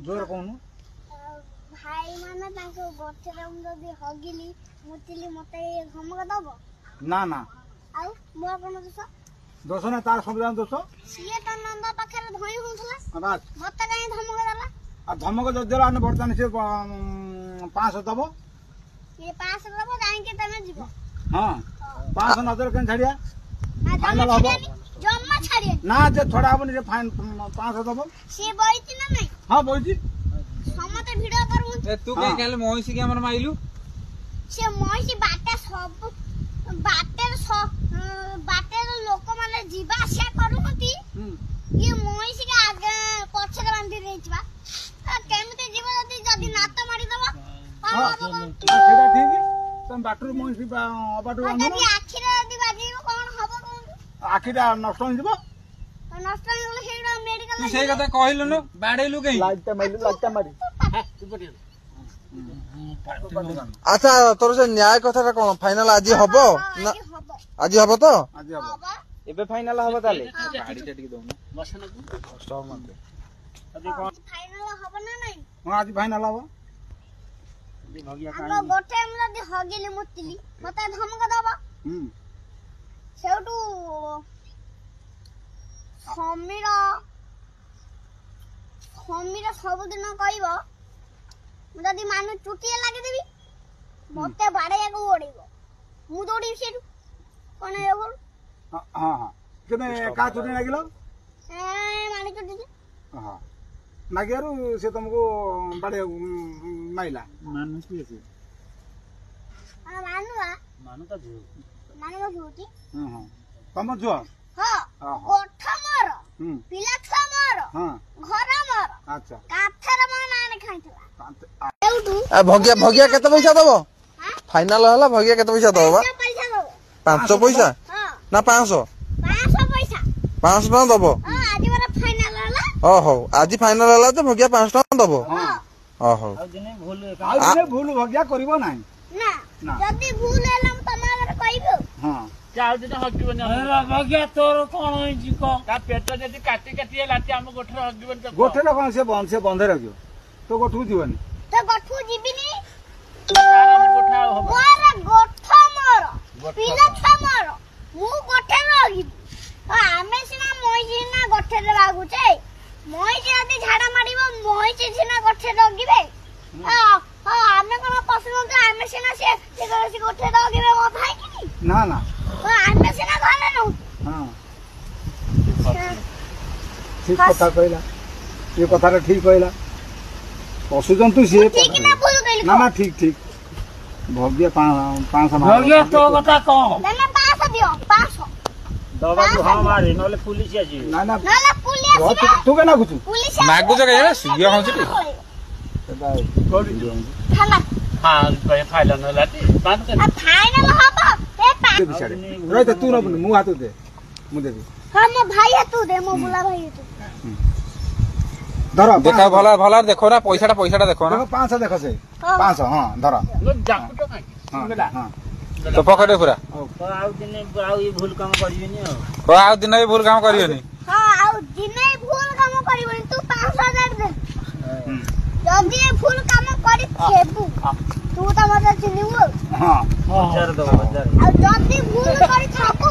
जोर कौन भाई माने ताको गछरे जदी हगिली मुतिली मते धमक दबो ना ना आउ मोर कोन दोष ना तार संविधान दोष सीए त नंद पाखरे धई होथला बस मते काई धमक देला आ धमक जदेला ने बर्तन से 500 दबो ये 500 दबो जाई के तमे जीवो हां 500 नजर कन छाड़िया फाइनल हबो जम्मा छाड़िए ना जे थोड़ा हबनी जे फाइन 500 दबो से बइती ना नहीं हां बइती समते वीडियो करू ए तू के कहले मोहिसी के हमर माइलू से मोहिसी बाटे सब बाटे लोक माने जीवा आशा करू हती ये मोहिसी के आगे पछरे बांधी रहितबा केमते जीव जदी नात मारी दबा सेटा ठीक तुम बाटरू मोहिसी बाटरू बांधो जदी आखिरे जदी बाजी कोन हबो कोन आखिरा नष्ट हो जिवो नष्ट होले हेडा मेडिकल तू सेई कथा कहलु न बाडेलु कहीं लाइट मारी अच्छा तोर से न्याय कथा कोन फाइनल आज हबो ना आज हबो तो आज हबो एबे फाइनल हबो ताले गाड़ी से टिक दोना बसन स्टॉप मत दे अभी कौन फाइनल हबो ना नहीं हां आज फाइनल हबो अभी भगिया हम गोटे जदी हगिली मुतिली मते धमक दबा सेउटू समीरा सबुदिन कहब जदि मानु चुटिया लगे देवी मते बाड़े को ओड़िबो मु दौड़ी सेठू कोन हेबो हां हां केने का चुटी लागिलो माने चुटी हां नागियारू से तुमको बाड़े माइला मानु की से मानु तो जो मानु जोटी हां हां तुम जो हां कोठा मार पिला छा मार हां घर मार अच्छा काथर मन आने खाइतला आ भगिया केते पैसा दबो फाइनल हला भगिया केते पैसा दबो बा 500 पैसा हां ना 500 पैसा 500 टका दबो हां आज वाला फाइनल हला ओ हो आज फाइनल हला तो भगिया 500 टका दबो हां ओ हो आ दिने भूल भगिया करिवो नाही ना जदी भूल एलम तमागर कहबो हां चाउ दिन हगिबन अरे भगिया तोर कोन होई जी को ता पेट जदी काटी काटी लाती हम गोठर हगिबन तो गोठे रे कोन से बंधे रखियो तो गोठू जीवनी तो गठू जीबिनी तारा गोठा हो मोर गोठा मोर पिला छा मोर मु गोठे रही आमे सिना मोई ना गोठे रे बागुचे मोई जदी झाडा मारिबो मोई सिना गोठे रगिबे हां हां आमे कोन पसंद तो आमे सिना से गोठे रगिबे मो भाई कि ना ना आमे सिना घरे नु हां ठीक कथा कहला ये कथा रे ठीक कहला पशु जंतु से ठीक ना भूल गइल ना ना ठीक ठीक भगिया 500 भगिया तो कथा कहो ना 500 दियो 500 दबा को हम मारे नले पुलिस आजी ना ना ना पुलिस तू के ना कुछ पुलिस नागु जगह है सिया हों छिटी थाना हां फाइल न लाती बात कर फाइनल हबो ए रहते तू ना मु हाथ दे मु दे हां मो भाई तू दे मो बुला भाई तू धर देखा भला भला देखो ना पैसाटा देखो ना देखो 500 देखो से 500 हां धर जाकू तो काई हां तो पकड़े पूरा आउ दिने आउ ये भूल काम करियनी को आउ दिन भी भूल काम करियनी हां आउ दिने भूल काम करिवनी तू 500 दे जल्दी भूल काम करी खेबू तू त मत चिनिबो हां हजार दो 1000 आ जल्दी भूल करी छापू